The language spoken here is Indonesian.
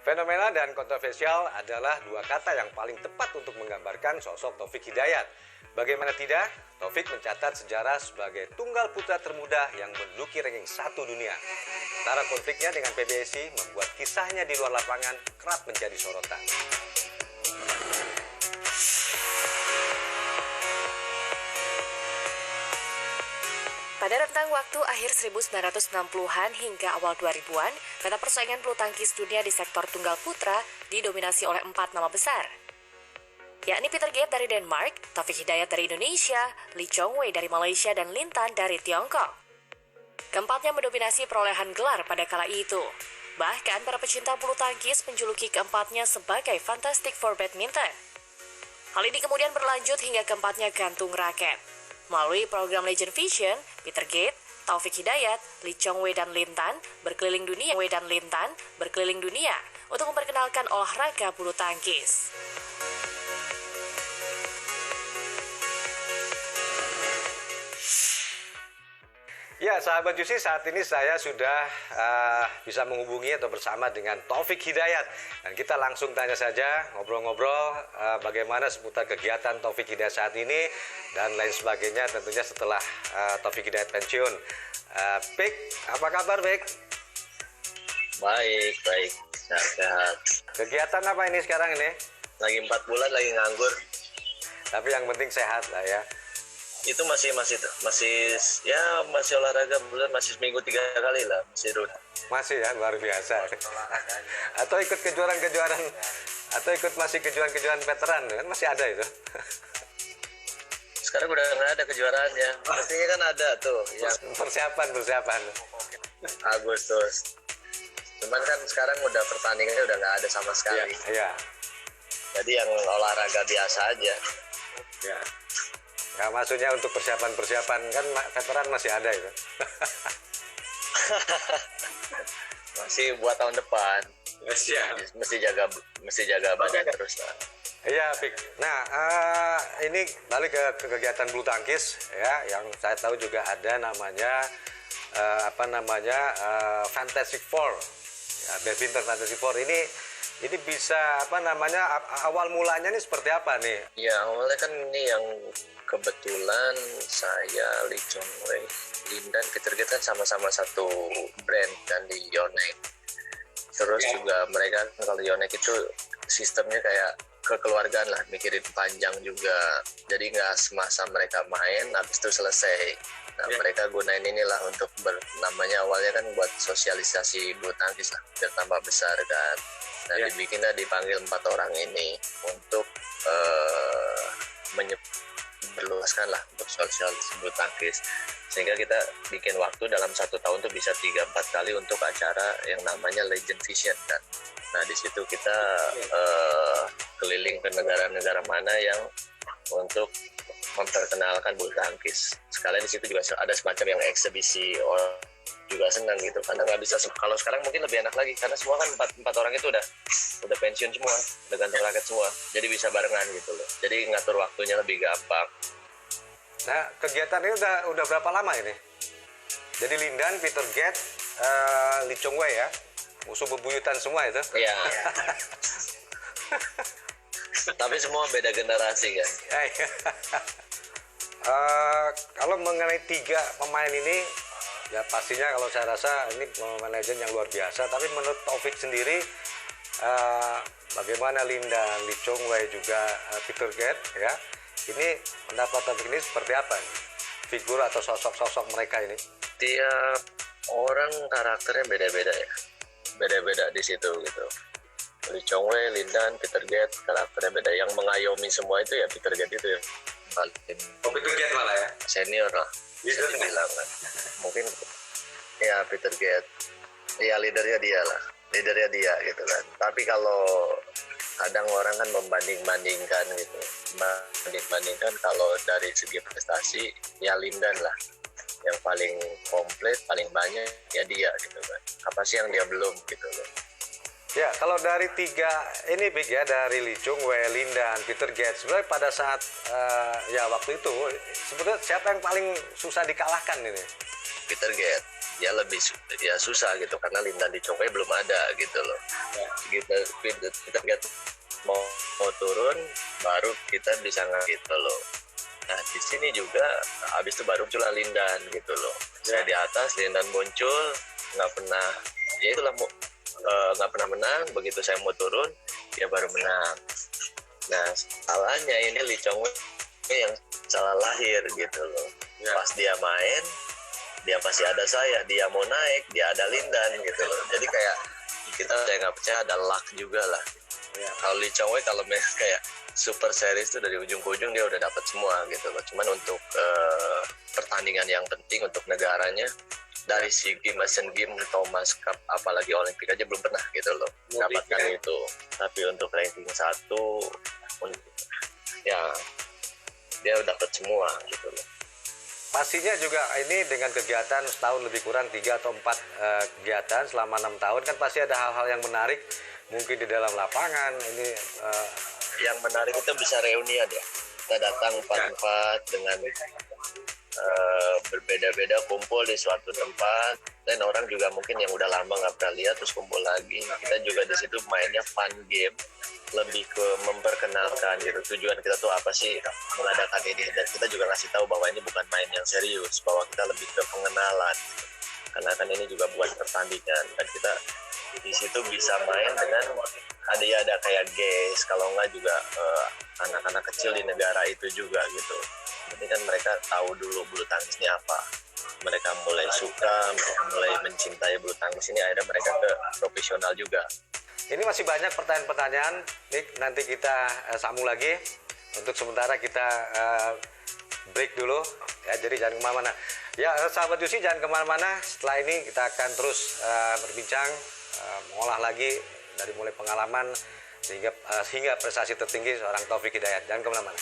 Fenomena dan kontroversial adalah dua kata yang paling tepat untuk menggambarkan sosok Taufik Hidayat. Bagaimana tidak, Taufik mencatat sejarah sebagai tunggal putra termuda yang menduduki ranking 1 dunia. Antara konfliknya dengan PBSI membuat kisahnya di luar lapangan kerap menjadi sorotan. Pada rentang waktu akhir 1960-an hingga awal 2000-an, peta persaingan bulu tangkis dunia di sektor tunggal putra didominasi oleh 4 nama besar, yakni Peter Gade dari Denmark, Taufik Hidayat dari Indonesia, Lee Chong Wei dari Malaysia, dan Lin Tan dari Tiongkok. Keempatnya mendominasi perolehan gelar pada kala itu. Bahkan para pecinta bulu tangkis menjuluki keempatnya sebagai Fantastic Four Badminton. Hal ini kemudian berlanjut hingga keempatnya gantung raket. Melalui program Legend Vision, Peter Gade, Taufik Hidayat, Lee Chong Wei dan Lin Tan berkeliling dunia untuk memperkenalkan olahraga bulu tangkis. Ya, sahabat Juicy, saat ini saya sudah bisa menghubungi atau bersama dengan Taufik Hidayat. Dan kita langsung tanya saja, ngobrol-ngobrol bagaimana seputar kegiatan Taufik Hidayat saat ini dan lain sebagainya tentunya setelah Taufik Hidayat pensiun. Pik, apa kabar, Pik? Baik, sehat. Kegiatan apa ini sekarang ini? Lagi 4 bulan lagi nganggur. Tapi yang penting sehat lah ya. Itu masih olahraga bulan, masih seminggu 3 kali lah, masih rutin. Masih ya, luar biasa. Atau ikut kejuaraan veteran kan masih ada itu. Sekarang udah nggak ada kejuaraannya. Pastinya kan ada tuh yang persiapan Agustus. Cuman kan sekarang udah pertandingannya udah nggak ada sama sekali. Iya. Jadi yang olahraga biasa aja. Ya. Nggak, maksudnya untuk persiapan kan veteran masih ada itu. Masih buat tahun depan. Mesti jaga badan terus lah. Iya, Pik. Nah, ini balik ke kegiatan bulu tangkis ya, yang saya tahu juga ada namanya Fantastic Four. Ya, Badminton Fantastic Four ini bisa awal mulanya nih seperti apa nih? Ya, awalnya kan ini yang kebetulan saya, Lee Chong Wei, Lin dan Peter Gade kan sama-sama satu brand kan di Yonex. Terus juga mereka kalau Yonex itu sistemnya kayak kekeluargaan lah, mikirin panjang juga. Jadi nggak semasa mereka main, habis itu selesai. Nah, mereka gunain inilah untuk namanya awalnya kan buat sosialisasi bulu tangkis lah, biar tambah besar kan. Nah, dipanggil 4 orang ini untuk berluaskan lah untuk sosialisasi bulu tangkis, sehingga kita bikin waktu dalam 1 tahun tuh bisa 3-4 kali untuk acara yang namanya Legend Vision kan. Nah, di situ kita keliling ke negara-negara mana yang untuk memperkenalkan bulu tangkis. Sekalian di situ juga ada semacam yang eksibisi, orang juga senang gitu, karena nggak bisa. Kalau sekarang mungkin lebih enak lagi karena semua kan empat orang itu udah pensiun semua, udah gantung raket semua, jadi bisa barengan gitu loh. Jadi ngatur waktunya lebih gampang. Nah, kegiatan ini udah berapa lama ini? Jadi Lin Dan, Peter Gade, Lee Chong Wei ya, musuh bebuyutan semua itu? Iya. Tapi semua beda generasi kan. Kalau mengenai 3 pemain ini, ya pastinya kalau saya rasa ini pemain legend yang luar biasa. Tapi menurut Taufik sendiri, bagaimana Lin Dan, Lee Chong Wei juga Peter Gade ya, ini pendapat Taufik ini seperti apa nih? Figur atau sosok mereka ini? Tiap orang karakternya beda-beda ya, beda-beda di situ gitu. Lee Chong Wei, Lin Dan, Peter Gade karakternya beda. Yang mengayomi semua itu ya Peter Gade itu yang paling Peter Gade malah ya? Senior lah, bisa dibilang kan. Mungkin ya Peter Gade, ya leadernya dia gitu kan. Tapi kalau kadang orang kan membanding-bandingkan gitu, kalau dari segi prestasi ya Lin Dan lah yang paling komplit, paling banyak ya dia gitu kan. Apa sih yang dia belum gitu loh. Ya, kalau dari 3 ini Big ya, dari Lee Chong Wei, Lin Dan, Peter Gade, sebenarnya pada saat waktu itu sebetulnya siapa yang paling susah dikalahkan ini? Peter Gade. ya ya susah gitu karena lindan di Chongwei belum ada gitu loh. Kita mau turun baru kita bisa gitu loh. Nah di sini juga habis itu baru muncul lindan gitu loh. Saya di atas lindan muncul nggak pernah, ya itulah nggak pernah menang. Begitu saya mau turun dia baru menang. Nah salahnya ini Lee Chong Wei yang salah lahir gitu loh. Pas dia main dia masih ada saya, dia mau naik dia ada lindan gitu loh. Jadi kayak saya nggak percaya ada luck juga lah. Kalau Lee Chong Wei kalau kayak super series itu dari ujung ke ujung dia udah dapat semua gitu loh. Cuman untuk pertandingan yang penting untuk negaranya dari SEA Games, Asian Games, Thomas Cup, apalagi Olimpik aja belum pernah gitu loh dapatkan itu. Tapi untuk ranking 1 ya dia udah dapat semua gitu loh. Pastinya juga ini dengan kegiatan setahun lebih kurang 3 atau 4 kegiatan selama 6 tahun kan pasti ada hal-hal yang menarik mungkin di dalam lapangan ini. Yang menarik itu bisa reunian ya. Kita datang 4-4 dengan berbeda-beda kumpul di suatu tempat dan orang juga mungkin yang udah lama nggak pernah lihat terus kumpul lagi. Kita juga di situ mainnya fun game, lebih ke memperkenalkan gitu. Tujuan kita tuh apa sih mengadakan ini, dan kita juga ngasih tahu bahwa ini bukan main yang serius, bahwa kita lebih ke pengenalan gitu. Karena kan ini juga buat pertandingan dan kita di situ bisa main dengan ada kayak guys, kalau enggak juga anak-anak kecil di negara itu juga gitu. Jadi kan mereka tahu dulu bulu tangkis ini apa. Mereka mulai suka, mereka mulai mencintai bulu tangkis ini, akhirnya mereka ke profesional juga. Ini masih banyak pertanyaan-pertanyaan, Nick, nanti kita sambung lagi. Untuk sementara kita break dulu, ya, jadi jangan kemana-mana. Ya, sahabat Yusi jangan kemana-mana, setelah ini kita akan terus berbincang, mengolah lagi dari mulai pengalaman hingga prestasi tertinggi seorang Taufik Hidayat. Jangan kemana-mana.